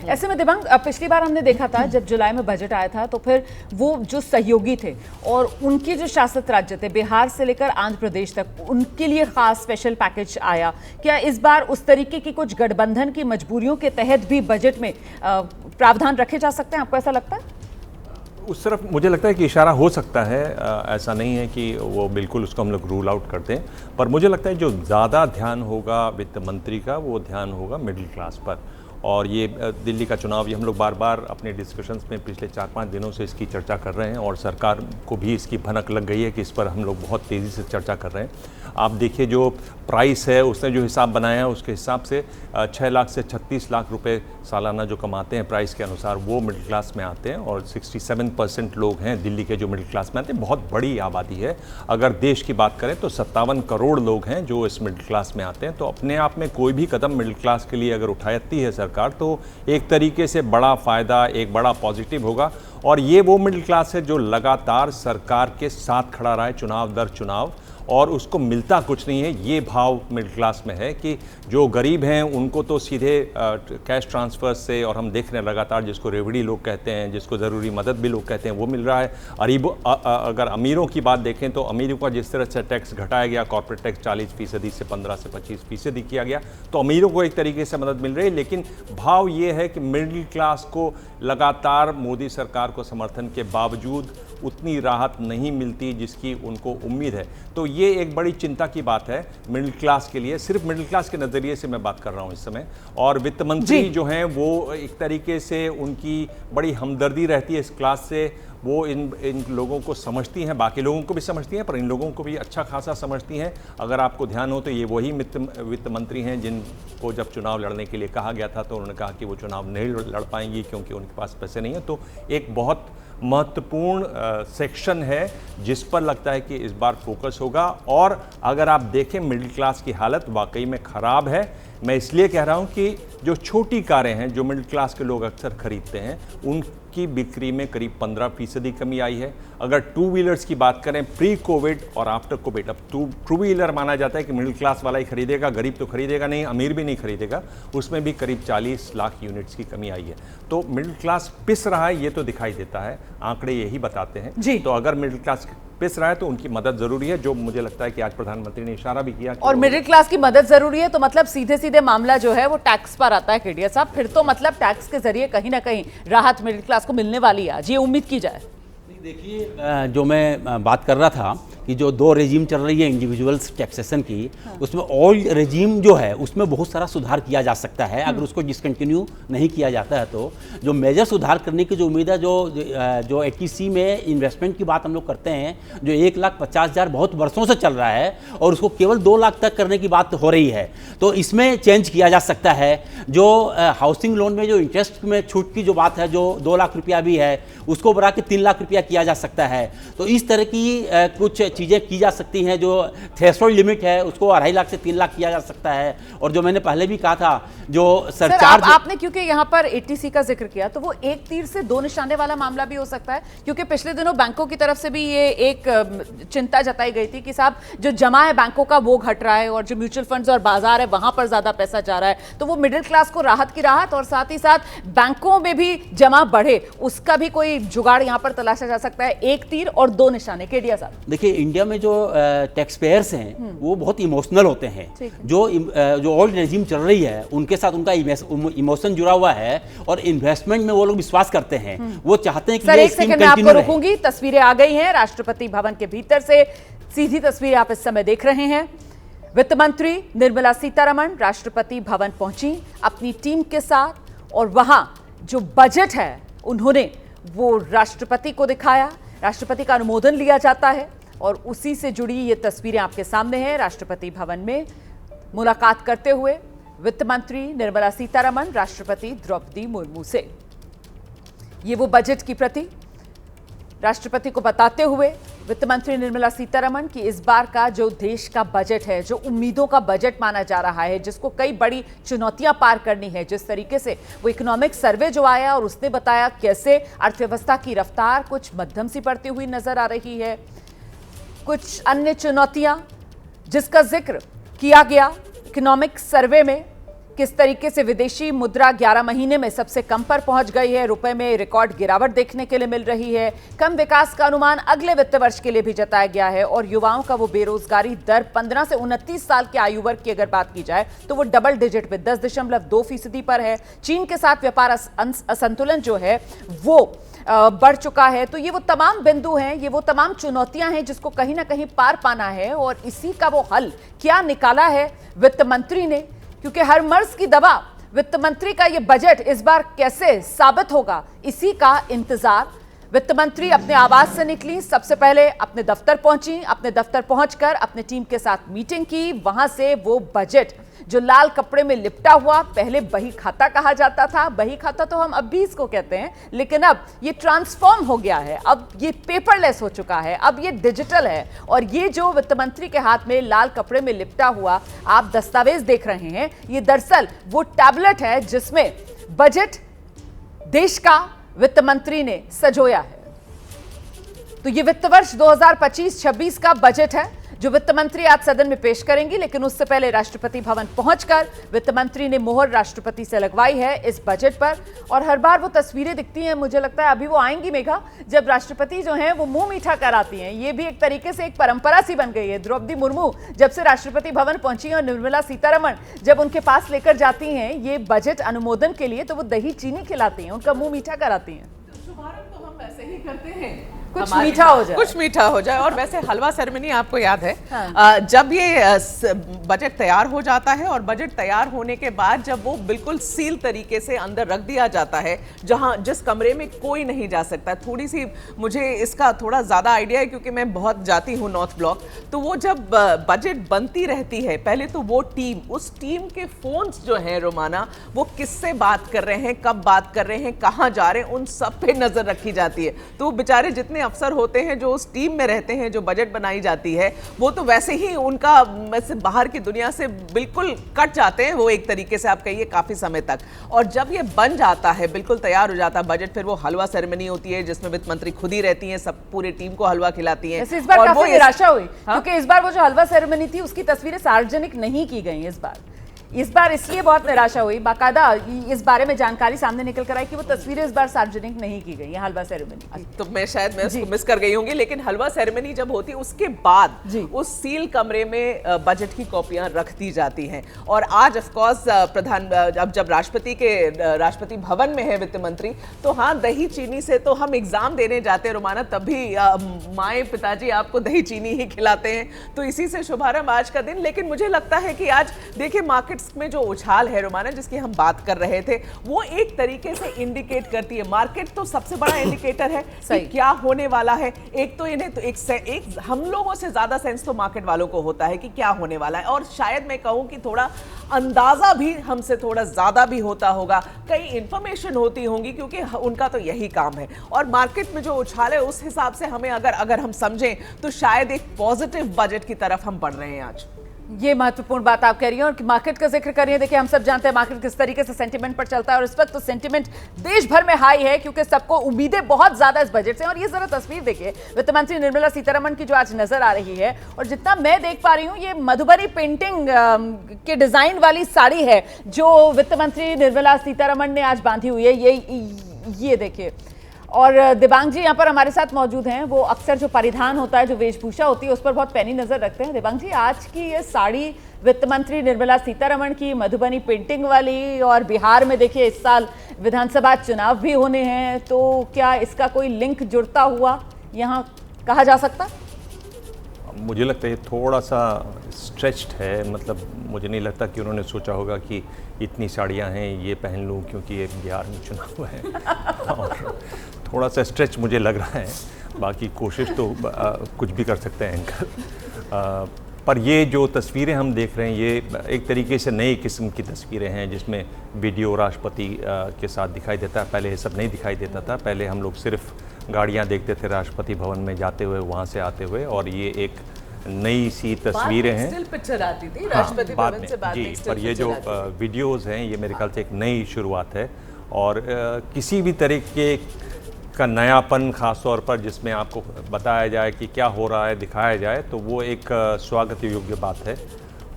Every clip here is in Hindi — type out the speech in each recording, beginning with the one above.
ऐसे में दिव्यांग, पिछली बार हमने देखा था जब जुलाई में बजट आया था तो फिर वो जो सहयोगी थे और उनके जो शासित राज्य थे बिहार से लेकर आंध्र प्रदेश तक, उनके लिए खास स्पेशल पैकेज आया। क्या इस बार उस तरीके की कुछ गठबंधन की मजबूरियों के तहत भी बजट में प्रावधान रखे जा सकते हैं? आपको ऐसा लगता है? उस तरफ मुझे लगता है कि इशारा हो सकता है, ऐसा नहीं है कि वो बिल्कुल उसको हम लोग रूल आउट करते हैं, पर मुझे लगता है जो ज़्यादा ध्यान होगा वित्त मंत्री का वो ध्यान होगा मिडिल क्लास पर। और ये दिल्ली का चुनाव, ये हम लोग बार बार अपने डिस्कशंस में पिछले 4-5 दिनों से इसकी चर्चा कर रहे हैं और सरकार को भी इसकी भनक लग गई है कि इस पर हम लोग बहुत तेज़ी से चर्चा कर रहे हैं। आप देखिए जो प्राइस है, उसने जो हिसाब बनाया है उसके हिसाब से 6 लाख से 36 लाख रुपए सालाना जो कमाते हैं प्राइस के अनुसार वो मिडिल क्लास में आते हैं और 67% लोग हैं दिल्ली के जो मिडिल क्लास में आते हैं। बहुत बड़ी आबादी है। अगर देश की बात करें तो 57 करोड़ लोग हैं जो इस मिडिल क्लास में आते हैं। तो अपने आप में कोई भी कदम मिडिल क्लास के लिए अगर उठाती है सरकार तो एक तरीके से बड़ा फ़ायदा, एक बड़ा पॉजिटिव होगा। और ये वो मिडिल क्लास है जो लगातार सरकार के साथ खड़ा रहा है चुनाव दर चुनाव, और उसको मिलता कुछ नहीं है। ये भाव मिडिल क्लास में है कि जो गरीब हैं उनको तो सीधे कैश ट्रांसफ़र से, और हम देख रहे हैं लगातार जिसको रेवड़ी लोग कहते हैं, जिसको ज़रूरी मदद भी लोग कहते हैं, वो मिल रहा है। अगर अमीरों की बात देखें तो अमीरों का जिस तरह से टैक्स घटाया गया, कॉर्पोरेट टैक्स 40% से 15 से 25% किया गया, तो अमीरों को एक तरीके से मदद मिल रही है। लेकिन भाव ये है कि मिडिल क्लास को लगातार मोदी सरकार को समर्थन के बावजूद उतनी राहत नहीं मिलती जिसकी उनको उम्मीद है। तो ये एक बड़ी चिंता की बात है मिडिल क्लास के लिए। सिर्फ मिडिल क्लास के नज़रिए से मैं बात कर रहा हूँ इस समय। और वित्त मंत्री जो हैं वो एक तरीके से उनकी बड़ी हमदर्दी रहती है इस क्लास से। वो इन लोगों को समझती हैं, बाकी लोगों को भी समझती हैं, पर इन लोगों को भी अच्छा खासा समझती हैं। अगर आपको ध्यान हो तो ये वही वित्त मंत्री हैं जिनको जब चुनाव लड़ने के लिए कहा गया था तो उन्होंने कहा कि वो चुनाव नहीं लड़ पाएंगी क्योंकि उनके पास पैसे नहीं हैं। तो एक बहुत महत्वपूर्ण सेक्शन है जिस पर लगता है कि इस बार फोकस होगा। और अगर आप देखें मिडिल क्लास की हालत वाकई में ख़राब है। मैं इसलिए कह रहा हूं कि जो छोटी कारें हैं जो मिडिल क्लास के लोग अक्सर खरीदते हैं उनकी बिक्री में करीब 15% कमी आई है। अगर टू व्हीलर्स की बात करें प्री कोविड और आफ्टर कोविड, अब टू व्हीलर माना जाता है कि मिडिल क्लास वाला ही खरीदेगा, गरीब तो खरीदेगा नहीं, अमीर भी नहीं खरीदेगा, उसमें भी करीब 40 लाख यूनिट्स की कमी आई है। तो मिडिल क्लास पिस रहा है, ये तो दिखाई देता है, आंकड़े यही बताते हैं। तो अगर मिडिल क्लास पिस रहा है तो उनकी मदद जरूरी है, जो मुझे लगता है कि आज प्रधानमंत्री ने इशारा भी किया। और मिडिल क्लास की मदद जरूरी है तो मतलब सीधे सीधे मामला जो है वो टैक्स पर आता है केडिया साहब। फिर तो मतलब टैक्स के जरिए कहीं ना कहीं राहत मिडिल क्लास को मिलने वाली है, आज ये उम्मीद की जाए। देखिए, जो मैं बात कर रहा था कि जो 2 रेजिम चल रही है इंडिविजुअल्स टैक्सेशन की, उसमें ओल्ड रेजिम जो है उसमें बहुत सारा सुधार किया जा सकता है। अगर उसको डिसकंटिन्यू नहीं किया जाता है तो जो मेजर सुधार करने की जो उम्मीद है, जो ATC में इन्वेस्टमेंट की बात हम लोग करते हैं, जो 1,50,000 बहुत वर्षों से चल रहा है और उसको केवल 2 लाख तक करने की बात हो रही है, तो इसमें चेंज किया जा सकता है। जो हाउसिंग लोन में जो इंटरेस्ट में छूट की जो बात है, जो 2 लाख रुपया भी है, उसको बढ़ा के 3 लाख रुपया किया जा सकता है। तो इस तरह की कुछ चीज़ें की जा सकती हैं। जो थ्रेशोल्ड लिमिट है उसको 2.5 लाख से 3 लाख किया जा सकता है। और जो मैंने पहले भी कहा था, जो सरचार्ज आपने क्योंकि यहाँ पर ATC का जिक्र किया तो वो एक तीर से 2 निशाने वाला मामला भी हो सकता है, क्योंकि पिछले दिनों बैंकों की तरफ से भी ये एक चिंता जताई गई थी कि साहब जो जमा है बैंकों का वो घट रहा है और जो म्यूचुअल फंड्स और बाजार है वहां पर ज्यादा पैसा जा रहा है। तो वो मिडिल क्लास को राहत की राहत और साथ ही साथ बैंकों में भी जमा बढ़े, उसका भी कोई जुगाड़ यहाँ पर तलाशा जा सकता है। एक तीर और 2 निशाने। केडिया साहब, देखिए, इंडिया में जो टैक्स पेयर्स हैं वो बहुत इमोशनल होते हैं। जो ओल्ड रेजिम चल रही है उनके साथ उनका इमोशन जुड़ा हुआ है और इन्वेस्टमेंट में वो लोग विश्वास करते हैं। वो चाहते हैं कि एक सेकंड में आपको रोकूंगी। तस्वीरें आ गई हैं राष्ट्रपति भवन के भीतर से, सीधी तस्वीर आप इस समय देख रहे हैं। वित्त मंत्री निर्मला सीतारमण राष्ट्रपति भवन पहुंची अपनी टीम के साथ, और वहां जो बजट है उन्होंने वो राष्ट्रपति को दिखाया। राष्ट्रपति का अनुमोदन लिया जाता है और उसी से जुड़ी ये तस्वीरें आपके सामने हैं। राष्ट्रपति भवन में मुलाकात करते हुए वित्त मंत्री निर्मला सीतारमण राष्ट्रपति द्रौपदी मुर्मू से। ये वो बजट की प्रति राष्ट्रपति को बताते हुए वित्त मंत्री निर्मला सीतारमण की इस बार का जो देश का बजट है, जो उम्मीदों का बजट माना जा रहा है, जिसको कई बड़ी चुनौतियां पार करनी है, जिस तरीके से वो इकोनॉमिक सर्वे जो आया और उसने बताया कैसे अर्थव्यवस्था की रफ्तार कुछ मध्यम सी बढ़ती हुई नजर आ रही है, कुछ अन्य चुनौतियां जिसका जिक्र किया गया इकोनॉमिक सर्वे में, किस तरीके से विदेशी मुद्रा 11 महीने में सबसे कम पर पहुंच गई है, रुपए में रिकॉर्ड गिरावट देखने के लिए मिल रही है। कम विकास का अनुमान अगले वित्त वर्ष के लिए भी जताया गया है और युवाओं का वो बेरोजगारी दर 15 से 29 साल के आयु वर्ग की अगर बात की जाए तो वो डबल डिजिट पे 10.2% पर है। चीन के साथ व्यापार असंतुलन जो है वो बढ़ चुका है। तो ये वो तमाम बिंदु हैं, ये वो तमाम चुनौतियां हैं जिसको कहीं ना कहीं पार पाना है और इसी का वो हल क्या निकाला है वित्त मंत्री ने, क्योंकि हर मर्ज की दवा वित्त मंत्री का ये बजट इस बार कैसे साबित होगा, इसी का इंतजार। वित्त मंत्री अपने आवास से निकली, सबसे पहले अपने दफ्तर पहुंची, अपने दफ्तर पहुंचकर अपने टीम के साथ मीटिंग की। वहां से वो बजट जो लाल कपड़े में लिपटा हुआ, पहले बही खाता कहा जाता था, बही खाता तो हम अब भी इसको कहते हैं, लेकिन अब ये ट्रांसफॉर्म हो गया है, अब ये पेपरलेस हो चुका है, अब ये डिजिटल है। और ये जो वित्त मंत्री के हाथ में लाल कपड़े में लिपटा हुआ आप दस्तावेज देख रहे हैं, ये दरअसल वो टैबलेट है जिसमें बजट देश का वित्त मंत्री ने सजोया है। तो ये वित्त वर्ष 2025-26 का बजट है जो वित्त मंत्री आज सदन में पेश करेंगी, लेकिन उससे पहले राष्ट्रपति भवन पहुंचकर वित्त मंत्री ने मोहर राष्ट्रपति से लगवाई है इस बजट पर। और हर बार वो तस्वीरें दिखती हैं, मुझे लगता है अभी वो आएंगी मेघा, जब राष्ट्रपति जो हैं वो मुंह मीठा कराती हैं। ये भी एक तरीके से एक परंपरा सी बन गई है। द्रौपदी मुर्मू जब से राष्ट्रपति भवन पहुंची और निर्मला सीतारमण जब उनके पास लेकर जाती हैं ये बजट अनुमोदन के लिए, तो वो दही चीनी खिलाती हैं, उनका मुंह मीठा कराती हैं। शुभारंभ तो हम वैसे ही करते हैं, कुछ मीठा हो जाए, कुछ मीठा हो जाए। और वैसे हलवा सेरेमनी आपको याद है, हाँ। जब ये बजट तैयार हो जाता है और बजट तैयार होने के बाद जब वो बिल्कुल सील तरीके से अंदर रख दिया जाता है, जहां जिस कमरे में कोई नहीं जा सकता। थोड़ी सी मुझे इसका थोड़ा ज़्यादा आइडिया है क्योंकि मैं बहुत जाती हूँ नॉर्थ ब्लॉक। तो वो जब बजट बनती रहती है, पहले तो वो टीम, उस टीम के फोन्स जो हैं रोमाना, वो किससे बात कर रहे हैं, कब बात कर रहे हैं, कहाँ जा रहे हैं, उन सब पे नज़र रखी जाती है। तो बेचारे जितने अफसर होते हैं जो उस टीम में रहते हैं, जो बजट बनाई जाती है, वो तो वैसे ही उनका वैसे बाहर की दुनिया से बिल्कुल कट जाते हैं वो, एक तरीके से आप कहिए काफी समय तक। और जब ये बन जाता है, बिल्कुल तैयार हो जाता है बजट, फिर वो हलवा सेरेमनी होती है जिसमें वित्त मंत्री खुद ही रहती हैं, सब पूरी टीम को हलवा खिलाती हैं। इस बार काफी निराशा हुई क्योंकि इस बार वो जो हलवा सेरेमनी थी उसकी तस्वीरें सार्वजनिक नहीं की गई इस बार इसलिए बहुत निराशा हुई। बाकायदा इस बारे में जानकारी सामने निकल कर आई कि वो तस्वीरें इस बार सार्वजनिक नहीं की गई है हलवा सेरेमनी की। तो मैं शायद उसको मिस कर गई होंगी, लेकिन हलवा सेरेमनी जब होती है उसके बाद उस सील कमरे में बजट की कॉपियां रख दी जाती हैं। और आज ऑफ कोर्स अब जब राष्ट्रपति भवन में है वित्त मंत्री, तो हाँ, दही चीनी से तो हम एग्जाम देने जाते हैं रोमाना, तभी माए पिताजी आपको दही चीनी ही खिलाते हैं। तो इसी से शुभारंभ आज का दिन। लेकिन मुझे लगता है कि आज देखिए मार्केट में जो उछाल है रोमाना जिसकी हम बात कर रहे थे, वो एक तरीके से इंडिकेट करती है, मार्केट तो सबसे बड़ा इंडिकेटर है कि क्या होने वाला है। एक तो इन्हें तो एक हम लोगों से ज्यादा सेंस तो मार्केट वालों को होता है कि क्या होने वाला है, और शायद मैं कहूं कि थोड़ा अंदाजा भी हमसे थोड़ा ज्यादा भी होता होगा, कई इंफॉर्मेशन होती होंगी क्योंकि उनका तो यही काम है। और मार्केट में जो उछाल है उस हिसाब से हमें अगर हम समझें तो शायद एक पॉजिटिव बजट की तरफ हम बढ़ रहे हैं आज। ये महत्वपूर्ण बात आप कह रही हैं और मार्केट का जिक्र कर रही हैं। देखिए, हम सब जानते हैं मार्केट किस तरीके से सेंटिमेंट पर चलता है और इस वक्त तो सेंटिमेंट देश भर में हाई है क्योंकि सबको उम्मीदें बहुत ज्यादा इस बजट से। और ये जरा तस्वीर देखिए वित्त मंत्री निर्मला सीतारमण की जो आज नजर आ रही है, और जितना मैं देख पा रही हूँ ये मधुबनी पेंटिंग के डिजाइन वाली साड़ी है जो वित्त मंत्री निर्मला सीतारमण ने आज बांधी हुई है। ये देखिए, और दिबांग जी यहाँ पर हमारे साथ मौजूद हैं। वो अक्सर जो परिधान होता है, जो वेशभूषा होती है, उस पर बहुत पैनी नजर रखते हैं। दिबांग जी, आज की ये साड़ी वित्त मंत्री निर्मला सीतारमण की मधुबनी पेंटिंग वाली, और बिहार में देखिए इस साल विधानसभा चुनाव भी होने हैं, तो क्या इसका कोई लिंक जुड़ता हुआ यहाँ कहा जा सकता? मुझे लगता है ये थोड़ा सा स्ट्रेच्ड है, मतलब मुझे नहीं लगता कि उन्होंने सोचा होगा कि इतनी साड़ियाँ हैं ये पहन लूँ क्योंकि ये बिहार में चुनाव है। और थोड़ा सा स्ट्रेच मुझे लग रहा है, बाकी कोशिश तो कुछ भी कर सकते हैं एंकर। पर ये जो तस्वीरें हम देख रहे हैं ये एक तरीके से नई किस्म की तस्वीरें हैं जिसमें वीडियो राष्ट्रपति के साथ दिखाई देता है। पहले ये सब नहीं दिखाई देता था, पहले हम लोग सिर्फ गाड़ियाँ देखते थे राष्ट्रपति भवन में जाते हुए, वहाँ से आते हुए, और ये एक नई सी तस्वीरें हैं। स्टिल पिक्चर आती थी राष्ट्रपति भवन से बाद में, पर ये जो वीडियोज़ हैं ये मेरे ख्याल से एक नई शुरुआत है। और किसी भी तरीके का नयापन, ख़ास तौर पर जिसमें आपको बताया जाए कि क्या हो रहा है, दिखाया जाए, तो वो एक स्वागत योग्य बात है।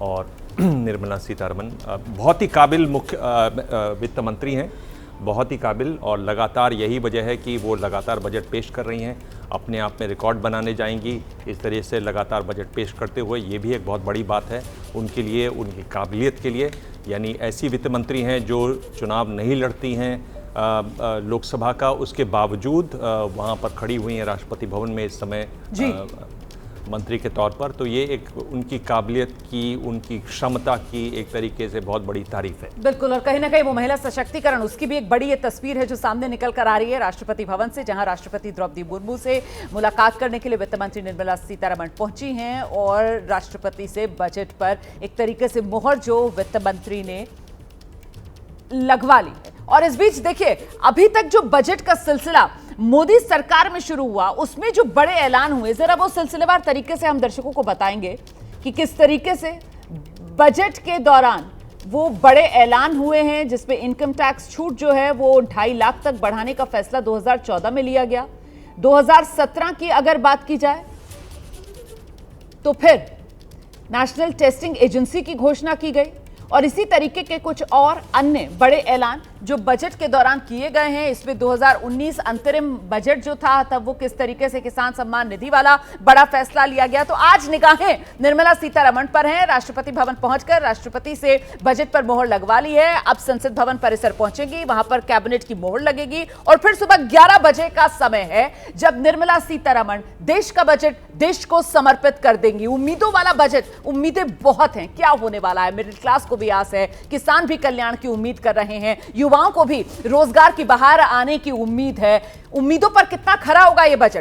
और निर्मला सीतारमण बहुत ही काबिल मुख्य वित्त मंत्री हैं, बहुत ही काबिल, और लगातार यही वजह है कि वो लगातार बजट पेश कर रही हैं, अपने आप में रिकॉर्ड बनाने जाएंगी। इस तरह से लगातार बजट पेश करते हुए ये भी एक बहुत बड़ी बात है उनके लिए, उनकी काबिलियत के लिए। यानी ऐसी वित्त मंत्री हैं जो चुनाव नहीं लड़ती हैं लोकसभा का, उसके बावजूद वहाँ पर खड़ी हुई हैं राष्ट्रपति भवन में इस समय मंत्री के तौर पर। तो ये एक उनकी काबिलियत की, उनकी क्षमता की एक तरीके से बहुत बड़ी तारीफ है। बिल्कुल, और कहीं ना कहीं वो महिला सशक्तिकरण, उसकी भी एक बड़ी ये तस्वीर है जो सामने निकल कर आ रही है राष्ट्रपति भवन से, जहां राष्ट्रपति द्रौपदी मुर्मू से मुलाकात करने के लिए वित्त मंत्री निर्मला सीतारमण पहुंची हैं और राष्ट्रपति से बजट पर एक तरीके से मोहर जो वित्त मंत्री ने लगवा ली है। और इस बीच देखिए, अभी तक जो बजट का सिलसिला मोदी सरकार में शुरू हुआ, उसमें जो बड़े ऐलान हुए, जरा वो सिलसिलेवार तरीके से हम दर्शकों को बताएंगे कि किस तरीके से बजट के दौरान वो बड़े ऐलान हुए हैं, जिसमें इनकम टैक्स छूट जो है वो 2.5 लाख तक बढ़ाने का फैसला 2014 में लिया गया। 2017 की अगर बात की जाए तो फिर नेशनल टेस्टिंग एजेंसी की घोषणा की गई, और इसी तरीके के कुछ और अन्य बड़े ऐलान जो बजट के दौरान किए गए हैं। इसमें 2019 अंतरिम बजट जो था, तब वो किस तरीके से किसान सम्मान निधि वाला बड़ा फैसला लिया गया। तो आज निगाहें निर्मला सीतारमण पर हैं। राष्ट्रपति भवन पहुंचकर राष्ट्रपति से बजट पर मोहर लगवा ली है। अब संसद भवन परिसर पहुंचेंगी, वहां पर कैबिनेट की मोहर लगेगी, और फिर सुबह 11 बजे का समय है जब निर्मला सीतारमण देश का बजट देश को समर्पित कर देंगी। उम्मीदों वाला बजट, उम्मीदें बहुत हैं, क्या होने वाला है। मिडिल क्लास को भी आस है, किसान भी कल्याण की उम्मीद कर रहे हैं, युवाओं को भी रोजगार की बहार आने की उम्मीद है। उम्मीदों पर कितना खरा होगा ये बजट,